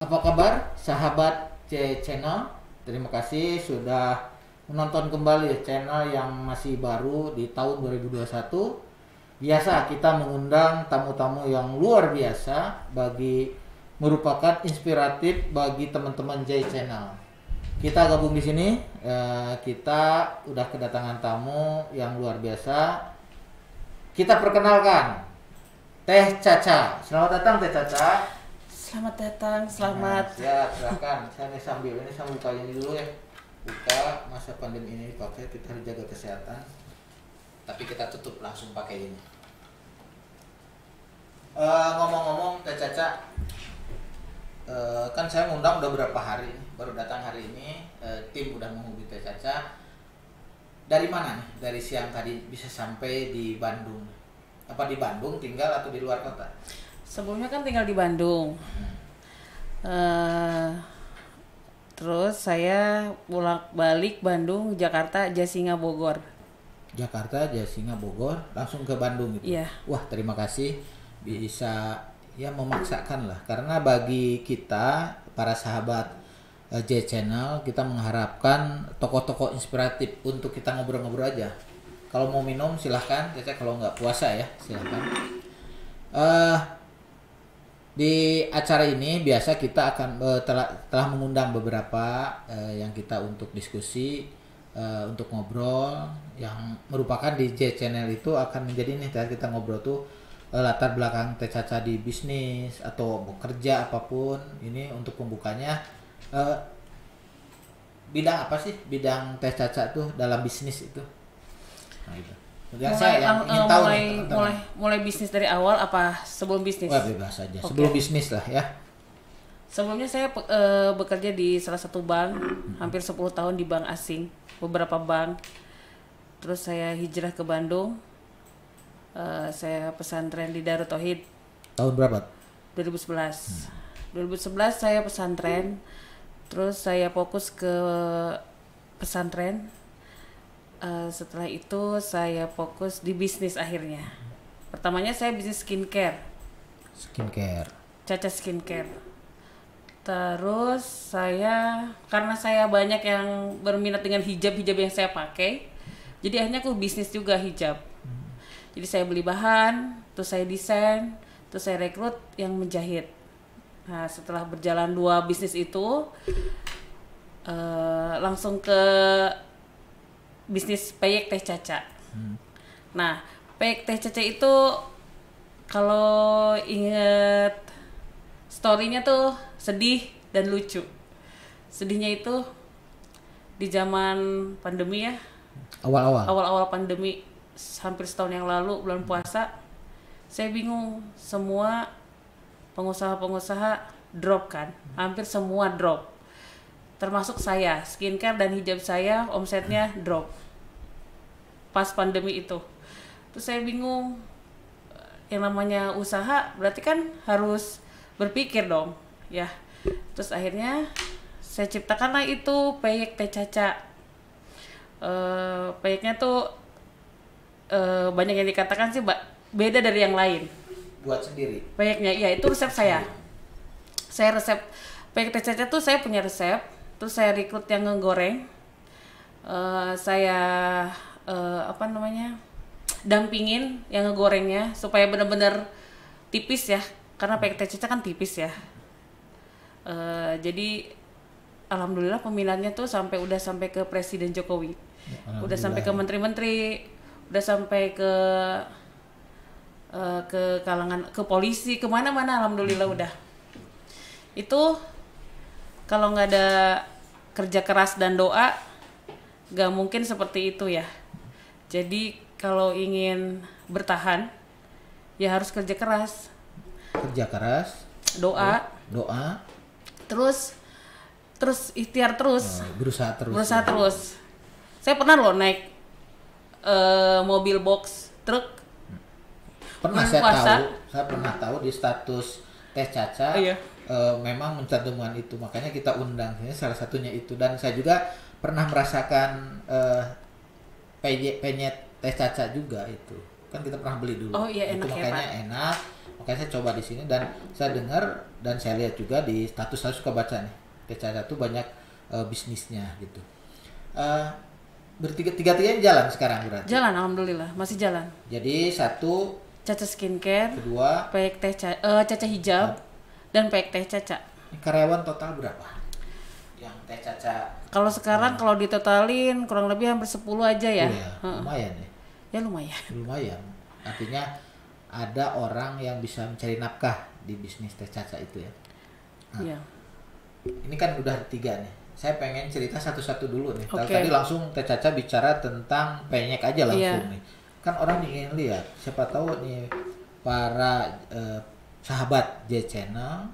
Apa kabar sahabat Channel? Terima kasih sudah menonton kembali channel yang masih baru di tahun 2021. Biasa kita mengundang tamu-tamu yang luar biasa bagi merupakan inspiratif bagi teman-teman J Channel. Kita gabung di sini, kita udah kedatangan tamu yang luar biasa. Kita perkenalkan Teh Caca. Selamat datang Teh Caca. Selamat datang, selamat. Nah, ya, silakan. Saya nih sambil buka ini dulu ya. Buka masa pandemi ini dipakai, kita harus jaga kesehatan. Tapi kita tutup langsung pakai ini. Ngomong-ngomong Teh Caca, kan saya ngundang udah berapa hari, baru datang hari ini. Tim udah menghubungi Teh Caca. Dari mana nih? Dari siang tadi bisa sampai di Bandung. Apa di Bandung tinggal atau di luar kota? Sebelumnya kan tinggal di Bandung. Terus saya bolak-balik Bandung, Jakarta, Jasinga, Bogor. Jakarta, Jasinga, Bogor, langsung ke Bandung gitu. Iya. Wah, terima kasih bisa ya memaksakan lah, karena bagi kita para sahabat J Channel, kita mengharapkan tokoh-tokoh inspiratif untuk kita ngobrol-ngobrol aja. Kalau mau minum silahkan, kalau nggak puasa ya silahkan. Di acara ini biasa kita akan telah mengundang beberapa yang kita untuk diskusi, untuk ngobrol yang merupakan di J Channel itu akan menjadi nih kita ngobrol tuh latar belakang Teh Caca di bisnis atau bekerja apapun. Ini untuk pembukanya, bidang apa sih bidang Teh Caca tuh dalam bisnis itu? Nah itu. Saya yang ingin tahu mulai bisnis dari awal apa sebelum bisnis? Wah, bebas saja. Okay. Sebelum bisnis lah ya. Sebelumnya saya bekerja di salah satu bank, hampir 10 tahun di bank asing, beberapa bank. Terus saya hijrah ke Bandung. Saya pesantren di Darut Tauhid. Tahun berapa? 2011. 2011 saya pesantren. Terus saya fokus ke pesantren. Setelah itu saya fokus di bisnis akhirnya. Pertamanya saya bisnis skincare. Caca Skincare. Terus karena saya banyak yang berminat dengan hijab yang saya pakai, jadi akhirnya aku bisnis juga hijab. Jadi saya beli bahan, terus saya desain, terus saya rekrut yang menjahit. Nah, setelah berjalan 2 bisnis itu, langsung ke bisnis peyek Teh Caca. Nah, peyek Teh Caca itu kalau inget story-nya tuh sedih dan lucu. Sedihnya itu di zaman pandemi ya. Awal-awal pandemi, hampir setahun yang lalu, bulan puasa. Saya bingung, semua pengusaha-pengusaha drop kan. Hampir semua drop. Termasuk saya, skincare dan hijab saya omsetnya drop pas pandemi itu. Terus saya bingung, yang namanya usaha berarti kan harus berpikir dong ya. Terus akhirnya saya ciptakanlah itu peyek Teh Caca. Peyeknya tuh banyak yang dikatakan sih beda dari yang lain. Buat sendiri Peyeknya, iya itu resep saya. Saya resep peyek Teh Caca tuh saya punya resep. Terus saya rekrut yang ngegoreng, saya dampingin yang ngegorengnya supaya benar-benar tipis ya, karena peyek Teh Caca kan tipis ya. Jadi alhamdulillah peminatnya tuh udah sampai ke Presiden Jokowi, udah sampai ke menteri-menteri, udah sampai ke kalangan, ke polisi, kemana-mana alhamdulillah udah. Itu kalau nggak ada kerja keras dan doa, nggak mungkin seperti itu ya. Jadi kalau ingin bertahan, ya harus kerja keras. Doa. Terus ikhtiar terus. Berusaha terus. Saya pernah loh naik mobil box truk. Saya pernah tahu di status Teh Caca. Iya. Memang mencantumkan itu, makanya kita undang. Salah satunya itu, dan saya juga pernah merasakan penyet Teh Caca juga itu. kan kita pernah beli dulu. Oh iya, itu enak ya, makanya Pak. enak. Makanya saya coba di sini dan saya dengar dan saya lihat juga di status, saya suka baca nih. Teh Caca tuh banyak bisnisnya gitu. Bertiga-tiganya jalan sekarang berarti. Jalan, alhamdulillah masih jalan. Jadi satu, Caca Skincare, kedua, Peyek Teh Caca Hijab, dan Peyek Teh Caca. ini karyawan total berapa? Yang Teh Caca. Kalau sekarang kalau ditotalin kurang lebih hampir 10 aja ya. Oh ya, lumayan ya. Ya lumayan. Lumayan. Artinya ada orang yang bisa mencari nafkah di bisnis Teh Caca itu ya. Iya. Ini kan udah 3 nih. Saya pengen cerita satu-satu dulu nih. Oke. Tadi langsung Teh Caca bicara tentang penyek aja langsung Iya. nih. Kan orang ingin lihat, siapa tahu nih para sahabat J Channel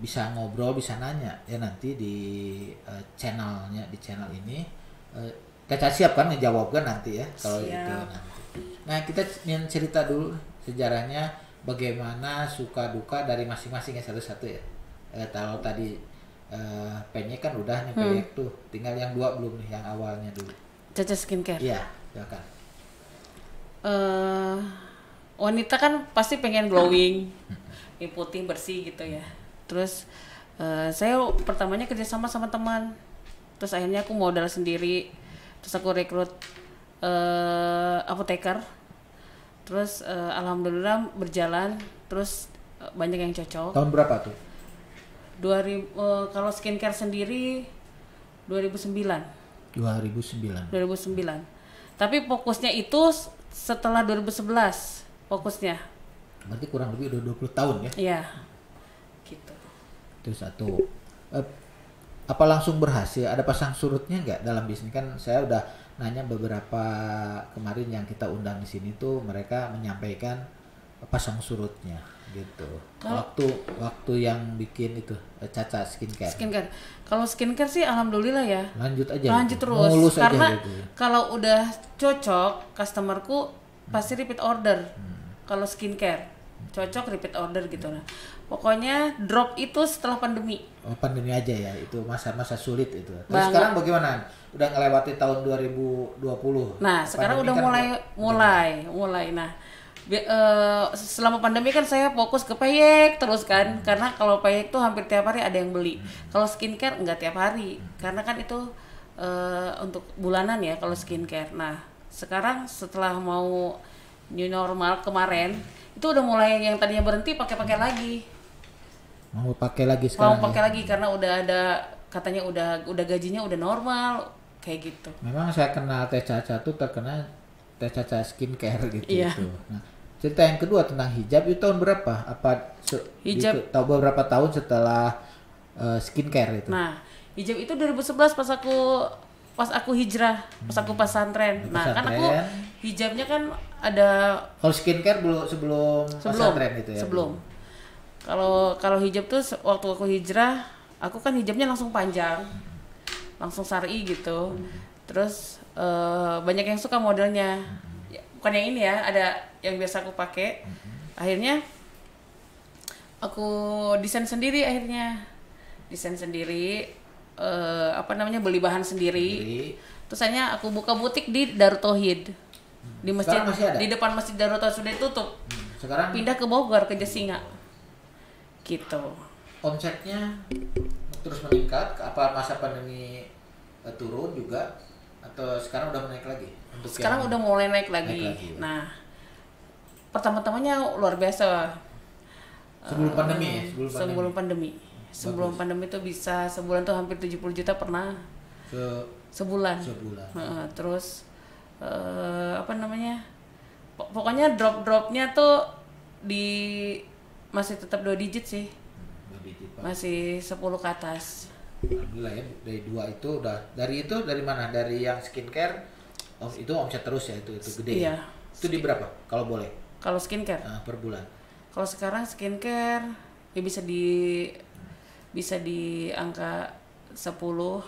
bisa ngobrol, bisa nanya ya nanti di channelnya, di channel ini. Teh Caca siap kan ngejawab kan nanti ya kalau Siap. itu nanti. Nah kita ingin cerita dulu sejarahnya bagaimana suka duka dari masing-masing ya satu-satu ya. Kalau tadi penyek kan udah nih penyek tuh, tinggal yang 2 belum nih, yang awalnya dulu. Caca Skincare. Iya, silakan. Wanita kan pasti pengen glowing, yang putih bersih gitu ya. Terus saya pertamanya kerjasama sama teman, terus akhirnya aku modal sendiri, terus aku rekrut apoteker, terus alhamdulillah berjalan, terus banyak yang cocok. Tahun berapa tuh? 2000 kalau skincare sendiri 2009. 2009. Tapi fokusnya itu setelah 2011 fokusnya. Berarti kurang lebih udah 20 tahun ya? Iya. Gitu. Itu satu. Apa langsung berhasil? Ada pasang surutnya nggak dalam bisnis? Kan saya udah nanya beberapa kemarin yang kita undang di sini tuh, mereka menyampaikan pasang surutnya gitu. Waktu yang bikin itu Caca Skincare. Skincare. Kalau skincare sih alhamdulillah ya. Lanjut aja. Lanjut gitu. terus. Mulus Karena aja gitu. kalau udah cocok customerku pasti repeat order. Kalau skincare cocok repeat order gitu lah. Pokoknya drop itu setelah pandemi. Oh, pandemi aja ya, itu masa-masa sulit itu. Terus Banget. sekarang bagaimana? Udah ngelewati tahun 2020. Nah, sekarang Pandemi udah kan mulai. Nah, selama pandemi kan saya fokus ke peyek terus kan, karena kalau peyek tuh hampir tiap hari ada yang beli. Kalau skincare enggak tiap hari, karena kan itu untuk bulanan ya kalau skincare. Nah, sekarang setelah mau new normal kemarin, itu udah mulai yang tadinya berhenti pakai lagi. mau pakai lagi Mau sekarang. pakai Ya? lagi karena udah ada, katanya udah gajinya udah normal kayak gitu. Memang saya kenal Teh Caca tuh terkenal Teh Caca Skincare gitu. Iya. Itu. Nah, cerita yang kedua tentang hijab itu tahun berapa? Apa Hijab. tahu beberapa tahun setelah skincare itu? Nah, hijab itu 2011 pas aku hijrah, pas aku pesantren. Nah, kan aku Pesantren. hijabnya kan ada Kalau skincare sebelum pesantren itu ya? sebelum. Kalau hijab tuh waktu aku hijrah, aku kan hijabnya langsung panjang. Langsung syar'i gitu. Terus banyak yang suka modelnya. Ya, bukan yang ini ya, ada yang biasa aku pakai. Akhirnya aku desain sendiri beli bahan sendiri. Terus akhirnya aku buka butik di Darut Tauhid. Di masjid, Sekarang masih ada? di depan Masjid Darut Tauhid sudah tutup. Sekarang Pindah ke Bogor, ke Jasinga. Gitu. omsetnya terus meningkat, apa masa pandemi turun juga atau sekarang udah naik lagi? Sekarang udah mulai naik lagi. Naik lagi, ya. Nah, pertama-tamanya luar biasa. Sebelum pandemi ya? Sebelum pandemi. Sebelum pandemi tuh bisa sebulan tuh hampir 70 juta pernah. Sebulan. Terus pokoknya drop-dropnya tuh masih tetap 2 digit sih. 2 digit, Pak. Masih 10 ke atas. Alhamdulillah ya, dari mana? Dari yang skincare, itu omset terus ya, itu gede. Iya. Itu di berapa kalau boleh? Kalau skincare. Per bulan. Kalau sekarang skincare ya bisa di angka 10. Ya, lumayan.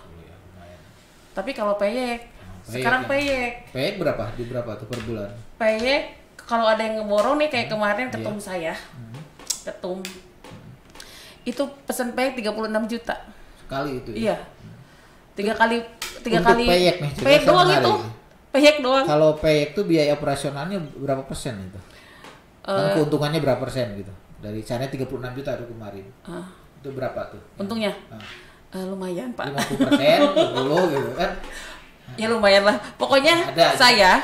Tapi kalau peyek, sekarang peyek berapa? Di berapa tuh per bulan? Peyek kalau ada yang ngeborong nih kayak kemarin ketum saya. Ketum. Itu pesan peyek 36 juta. Sekali itu ya? Iya. Tiga kali Untuk peyek nih, peyek saya doang menarik. itu. peyek doang. Kalau peyek tuh biaya operasionalnya berapa persen itu? Keuntungannya berapa persen gitu? Dari sana 36 juta itu kemarin. Itu berapa tuh? Untungnya? Lumayan Pak. 50%, 20 gitu kan? Ya lumayan lah. Pokoknya saya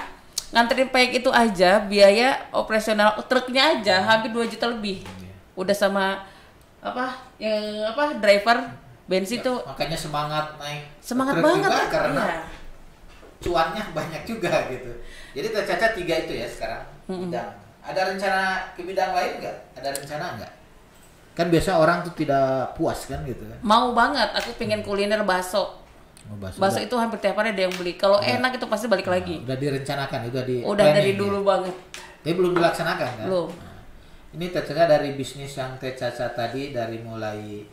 nganterin peyek itu aja biaya operasional truknya aja hampir 2 juta lebih. Udah sama driver bensin tuh. Makanya semangat naik. Semangat truk banget juga, karena cuannya banyak juga gitu. Jadi tercaca 3 itu ya sekarang. Bidang. Ada rencana ke bidang lain nggak? Ada rencana nggak? Kan biasa orang tuh tidak puas kan gitu kan? Mau banget, aku pengen kuliner bakso. Bakso itu hampir tiap hari ada yang beli. Kalau enak itu pasti balik lagi. Udah direncanakan, udah dari dulu banget. Tapi belum dilaksanakan kan? Belum. Ini tercaca dari bisnis yang tercaca tadi, dari mulai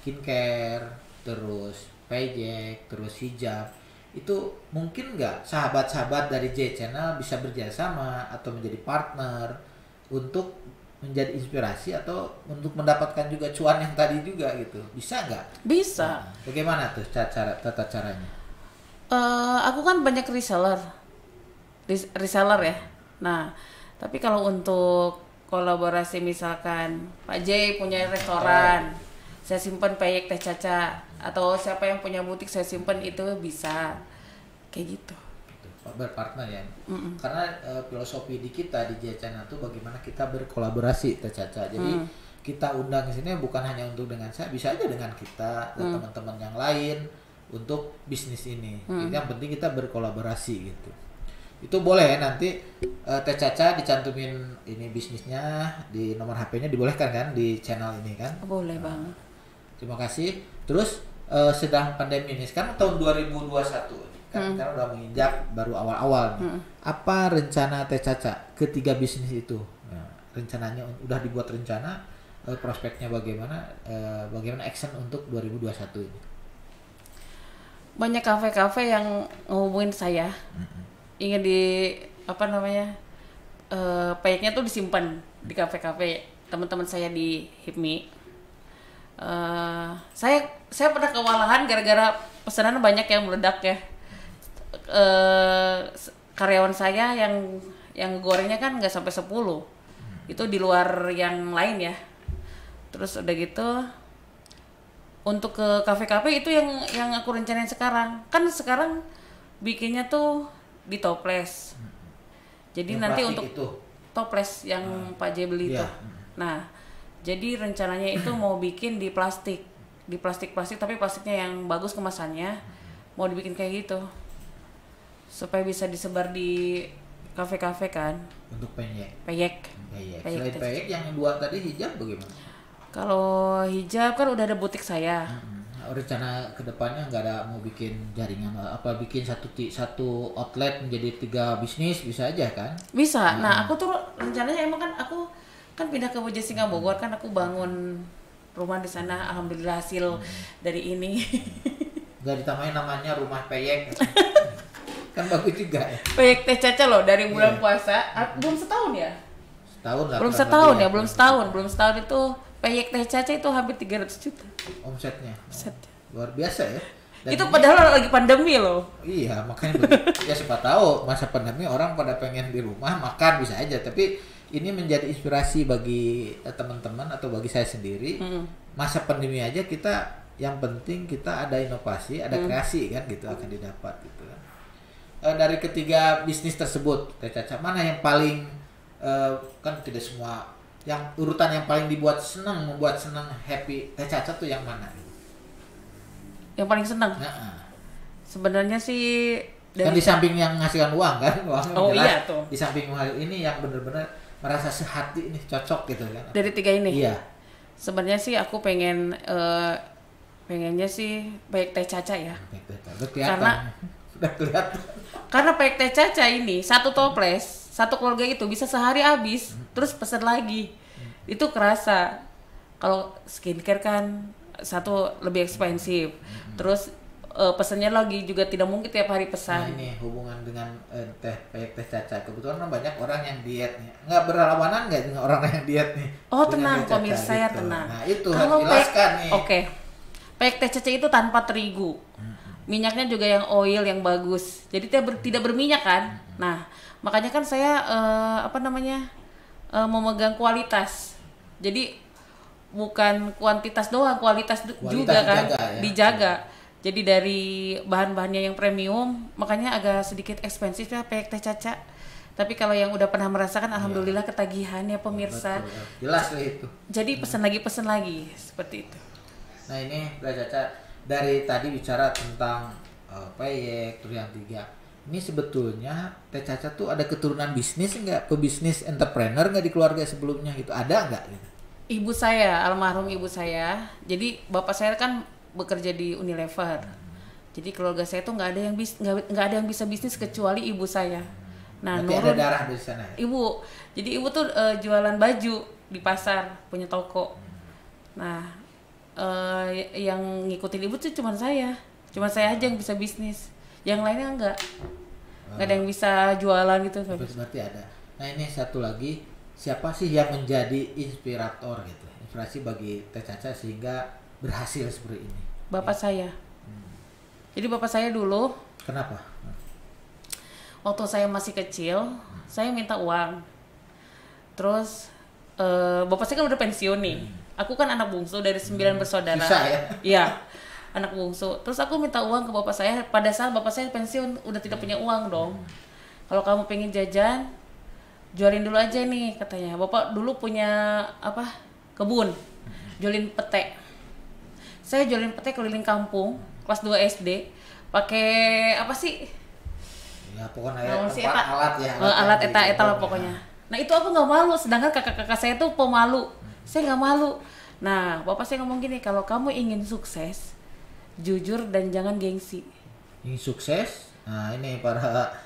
skincare, terus payjack, terus hijab. Itu mungkin nggak sahabat-sahabat dari J Channel bisa bekerjasama atau menjadi partner untuk menjadi inspirasi atau untuk mendapatkan juga cuan yang tadi juga gitu, bisa nggak? Bisa. Nah, bagaimana tuh tata caranya? Aku kan banyak reseller ya. Nah, tapi kalau untuk kolaborasi misalkan Pak J punya restoran, saya simpan peyek teh caca, atau siapa yang punya butik saya simpan, itu bisa kayak gitu. Berpartner ya. Karena filosofi di kita di J-Channel itu bagaimana kita berkolaborasi teh caca. Jadi kita undang ke sini bukan hanya untuk dengan saya, bisa aja dengan kita dan teman-teman yang lain untuk bisnis ini. Jadi yang penting kita berkolaborasi gitu. Itu boleh ya nanti teh caca dicantumin ini bisnisnya di nomor HP-nya, dibolehkan kan di channel ini kan? Boleh banget. Terima kasih. Terus sedang pandemi ini sekarang tahun 2021 kan kita udah menginjak baru awal-awal nih. Apa rencana teh caca ketiga bisnis itu? Nah, rencananya udah dibuat rencana, prospeknya bagaimana, bagaimana action untuk 2021 ini? Banyak kafe-kafe yang ngehubungin saya, ingin peyeknya tuh disimpan di kafe-kafe teman-teman saya di HIPMI. Saya pernah kewalahan gara-gara pesanan banyak yang meledak ya. Karyawan saya yang gorengnya kan nggak sampai 10, itu di luar yang lain ya. Terus udah gitu untuk ke kafe-kafe itu yang aku rencanain sekarang. Kan sekarang bikinnya tuh di toples. Jadi yang nanti untuk itu toples yang Pak J beli itu. Nah, jadi rencananya itu mau bikin di plastik tapi plastiknya yang bagus kemasannya, mau dibikin kayak gitu supaya bisa disebar di kafe-kafe kan. Untuk peyek. Selain peyek yang dua tadi hijab bagaimana? Kalau hijab kan udah ada butik saya. Rencana kedepannya nggak ada mau bikin jaringan apa, bikin satu outlet menjadi 3 bisnis, bisa aja kan? Bisa. Nah aku tuh rencananya emang kan aku kan pindah ke Bojasinga Bogor, kan aku bangun rumah di sana, alhamdulillah hasil dari ini. Gak ditamain namanya rumah peyek. Kan bagus juga ya. Peyek teh caca loh dari bulan puasa, belum setahun ya? Setahun lah. Belum setahun itu peyek teh caca itu hampir 300 juta. Omsetnya. Luar biasa ya. Dan itu padahal lagi pandemi loh. Iya, makanya ya siapa tahu masa pandemi orang pada pengen di rumah makan bisa aja, tapi ini menjadi inspirasi bagi teman-teman atau bagi saya sendiri. Masa pandemi aja kita, yang penting kita ada inovasi, ada kreasi kan gitu akan didapat gitu kan. Dari ketiga bisnis tersebut, Teh Caca, mana yang paling kan tidak semua, yang urutan yang paling membuat senang, happy Teh Caca tuh yang mana? Yang paling senang? Sebenarnya sih kan di samping yang menghasilkan uang kan, uang jelas. Iya tuh. Di samping hal ini yang benar-benar merasa sehati ini cocok gitu kan. Dari 3 ini? Iya. Sebenarnya sih aku pengennya sih peyek Teh Caca ya. Karena peyek Teh Caca ini satu toples, satu keluarga itu bisa sehari habis, terus pesan lagi. Itu kerasa. Kalau skincare kan satu lebih ekspensif, terus pesannya lagi juga tidak mungkin tiap hari pesan. Nah ini hubungan dengan peyek Teh Caca, kebetulan banyak orang yang diet nih, nggak berlawanan nggak dengan orang yang diet nih? Oh tenang, pemirsa saya gitu. Tenang. Nah itu harus jelaskan nih. Oke, peyek Teh Caca itu tanpa terigu. Minyaknya juga yang oil yang bagus. Jadi tidak berminyak kan. Nah, makanya kan saya memegang kualitas. Jadi bukan kuantitas doang, kualitas juga kan dijaga, ya? dijaga. Jadi dari bahan-bahannya yang premium, makanya agak sedikit ekspensif ya peyek teh Caca. Tapi kalau yang udah pernah merasakan, alhamdulillah ketagihan ya pemirsa. Betul, jelas lah itu. Jadi pesan lagi seperti itu. Nah ini Teh Caca, dari tadi bicara tentang peyek, terus yang 3. Ini sebetulnya Teh Caca tuh ada keturunan bisnis nggak? Pebisnis entrepreneur nggak di keluarga sebelumnya gitu? Ada nggak gitu? Ibu saya, almarhum ibu saya. Jadi bapak saya kan bekerja di Unilever. Jadi keluarga saya tuh nggak ada yang bisa bisnis kecuali ibu saya. Nah, berarti ada darah di sana ya? Ibu. Jadi ibu tuh jualan baju di pasar, punya toko. Nah, yang ngikutin ibu tuh cuma saya. Cuma saya aja yang bisa bisnis. Yang lainnya enggak. Enggak ada yang bisa jualan gitu. Berarti ada. Nah, ini satu lagi, siapa sih yang menjadi inspirator gitu? Inspirasi bagi Teh Caca sehingga berhasil seperti ini? Bapak saya. Jadi bapak saya dulu. Kenapa? Waktu saya masih kecil, saya minta uang. Terus bapak saya kan udah pensiun nih. Aku kan anak bungsu dari 9 bersaudara. Bisa ya? Iya, anak bungsu. Terus aku minta uang ke bapak saya. Pada saat bapak saya pensiun, udah tidak punya uang dong. Kalau kamu pengen jajan, jualin dulu aja nih katanya. Bapak dulu punya kebun, jualin pete. Saya jualin pete keliling kampung, kelas 2 SD. Pakai apa sih? Ya pokoknya alat ya. Alat eta lah pokoknya. Nah itu aku nggak malu, sedangkan kakak-kakak saya tuh pemalu. Saya nggak malu. Nah bapak saya ngomong gini, kalau kamu ingin sukses, jujur dan jangan gengsi. Ingin sukses, nah ini para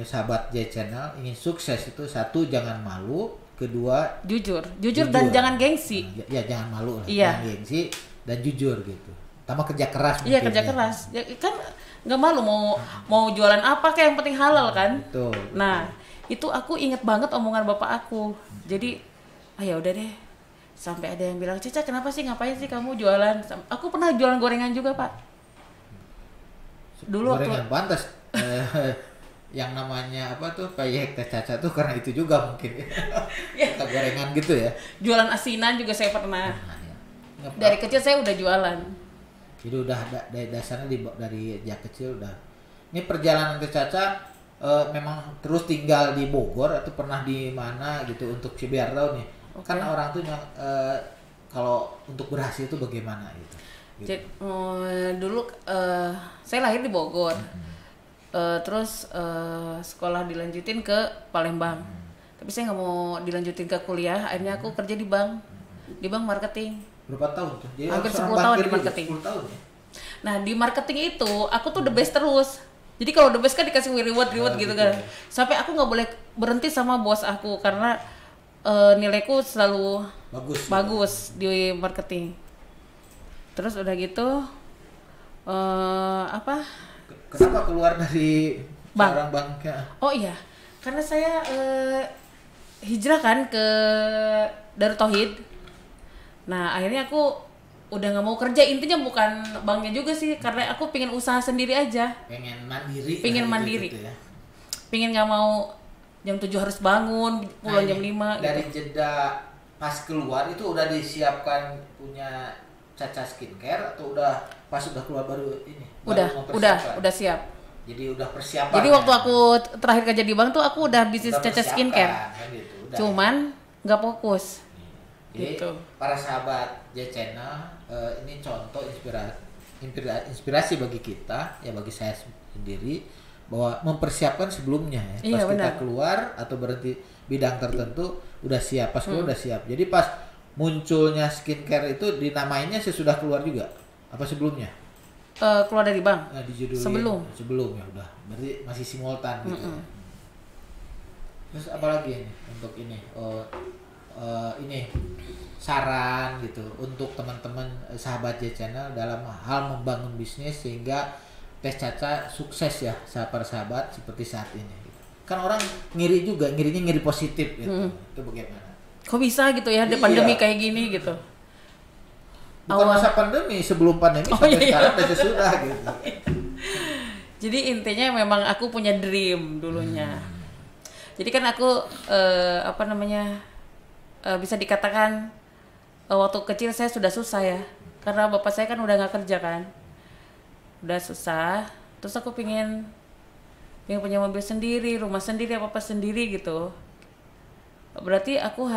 sahabat J Channel, ingin sukses itu satu jangan malu, kedua jujur dan jangan gengsi. Ya jangan malu lah, iya. Jangan gengsi dan jujur gitu. Tambah kerja keras. Iya kerja keras. Ya, kan nggak malu mau jualan apa kayak yang penting halal kan. Betul. Nah itu aku inget banget omongan bapak aku. Jadi ya udah deh. Sampai ada yang bilang, Caca kenapa sih ngapain sih kamu jualan? Aku pernah jualan gorengan juga Pak. Dulu gorengan pantas. Yang namanya apa tuh peyek Teh Caca tuh karena itu juga mungkin. Kita gorengan gitu ya. Jualan asinan juga saya pernah. Ya. Dari kecil saya udah jualan. Jadi udah dari dasarnya dari sejak kecil udah. Ini perjalanan Teh Caca memang terus tinggal di Bogor atau pernah di mana gitu untuk biar tahu nih. Okay. Karena orang tuh kalau untuk berhasil itu bagaimana gitu. Jadi, dulu saya lahir di Bogor. Terus sekolah dilanjutin ke Palembang. Tapi saya nggak mau dilanjutin ke kuliah. Akhirnya aku kerja di bank marketing. Berapa tahun tuh? Jadi hampir 10 tahun di marketing. 10 tahun ya? Nah di marketing itu aku tuh the best terus. Jadi kalau the best kan dikasih reward gitu kan. Sampai aku nggak boleh berhenti sama bos aku karena nilaiku selalu bagus di marketing. Terus udah gitu Kenapa keluar dari seorang bank? Oh iya, karena saya hijrah kan ke Darut Tauhid. Nah akhirnya aku udah nggak mau kerja, intinya bukan banknya juga sih, karena aku pengen usaha sendiri aja. Pengen mandiri. Gitu ya. Pengen nggak mau jam 7 harus bangun, pulang jam 5. Dari gitu. jeda pas keluar itu udah disiapkan punya Caca skincare atau udah pas udah keluar baru ini? Udah siap. Jadi udah persiapan. Jadi waktu aku terakhir kerja di bank tuh aku udah bisnis Caca skincare. Kan gitu, cuman nggak fokus. Jadi gitu. Para sahabat J Channel, ini contoh inspirasi bagi kita, ya bagi saya sendiri, bahwa mempersiapkan sebelumnya ya. Pas kita keluar atau berhenti bidang tertentu udah siap, pas keluar udah siap. Jadi pas munculnya skincare itu dinamainnya sesudah keluar juga apa sebelumnya? Keluar dari bank. Nah, dijudulin sebelum ya udah. Berarti masih simultan gitu. Ya. Terus apa lagi ini untuk ini? Ini saran gitu untuk teman-teman sahabat J Channel dalam hal membangun bisnis sehingga Teh Caca sukses ya para sahabat seperti saat ini. Kan orang ngirinya ngiri positif gitu. Itu bagaimana? Kok bisa gitu ya ada pandemi kayak gini gitu? Bukan masa pandemi, sebelum pandemi sampai sekarang udah sesudah gitu. Jadi intinya memang aku punya dream dulunya. Jadi kan aku bisa dikatakan waktu kecil saya sudah susah ya, karena bapak saya kan udah nggak kerja kan, udah susah. Terus aku pengen punya mobil sendiri, rumah sendiri, apa sendiri gitu. Berarti aku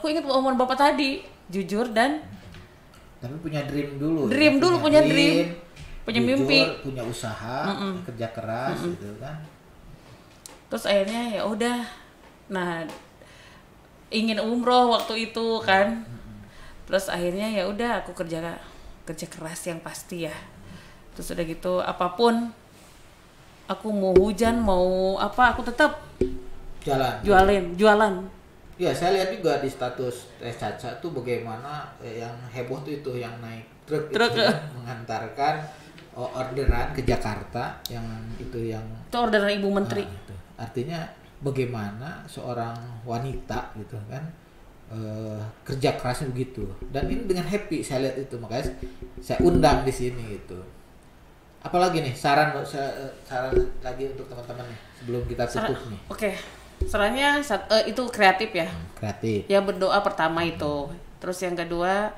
ingat omongan bapak tadi, jujur dan tapi punya dream dulu. Punya dream, punya jujur, mimpi, punya usaha, kerja keras gitu kan. Terus akhirnya ya udah, nah ingin umroh waktu itu kan. Terus akhirnya ya udah aku kerja keras yang pasti ya. Terus udah gitu apapun, aku mau hujan mau apa aku tetap jualan. Ya, saya lihat juga di status Teh Caca tuh bagaimana yang heboh tuh itu yang naik truk itu kan, mengantarkan orderan ke Jakarta yang itu orderan Ibu Menteri. Itu. Artinya bagaimana seorang wanita gitu kan kerja kerasnya begitu, dan ini dengan happy saya lihat itu, makanya saya undang di sini gitu. Apalagi nih saran lagi untuk teman-teman nih sebelum kita tutup nih. Oke. Sarannya itu kreatif ya. Kreatif. Ya berdoa pertama itu. Terus yang kedua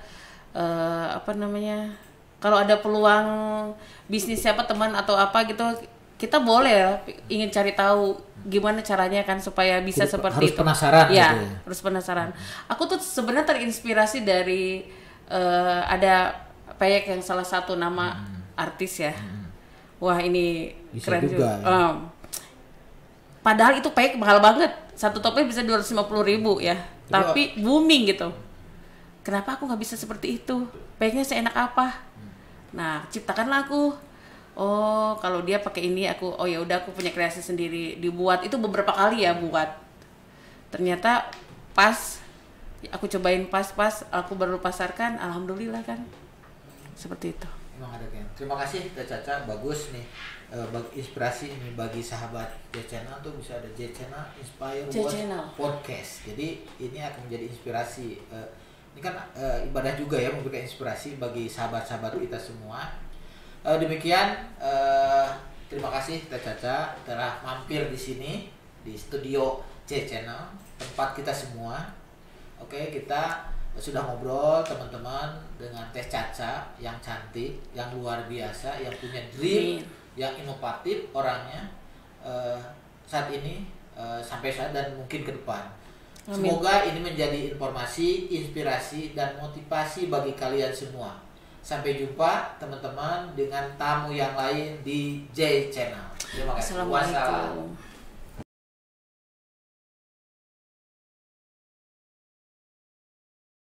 kalau ada peluang bisnis siapa teman atau apa gitu, kita boleh ya ingin cari tahu gimana caranya kan supaya bisa seperti harus itu. Penasaran ya, gitu ya. Harus penasaran. Aku tuh sebenarnya terinspirasi dari ada peyek yang salah satu nama artis ya. Wah, ini bisa keren juga. Ya. Padahal itu peyek mahal banget. Satu topnya bisa 250.000 ya. Tapi booming gitu. Kenapa aku nggak bisa seperti itu? Peyeknya seenak apa? Nah, ciptakanlah aku. Oh, kalau dia pakai ini aku ya udah aku punya kreasi sendiri. Dibuat itu beberapa kali ya buat. Ternyata pas aku cobain pas aku baru pasarkan, alhamdulillah kan. Seperti itu. Emang ada kan. Terima kasih Teh Caca, bagus nih. Bagi inspirasi ini bagi sahabat J Channel tuh bisa ada J Channel Inspire Podcast. Jadi ini akan menjadi inspirasi. Ini kan ibadah juga ya, memberikan inspirasi bagi sahabat-sahabat kita semua. Demikian terima kasih Teh Caca telah mampir di sini di studio J Channel, tempat kita semua. Oke, kita sudah ngobrol teman-teman dengan Teh Caca yang cantik, yang luar biasa, yang punya dream, yang inovatif orangnya saat ini sampai saat dan mungkin ke depan. Amin. Semoga ini menjadi informasi, inspirasi dan motivasi bagi kalian semua. Sampai jumpa teman-teman dengan tamu yang lain di J Channel. Terima kasih. Assalamualaikum.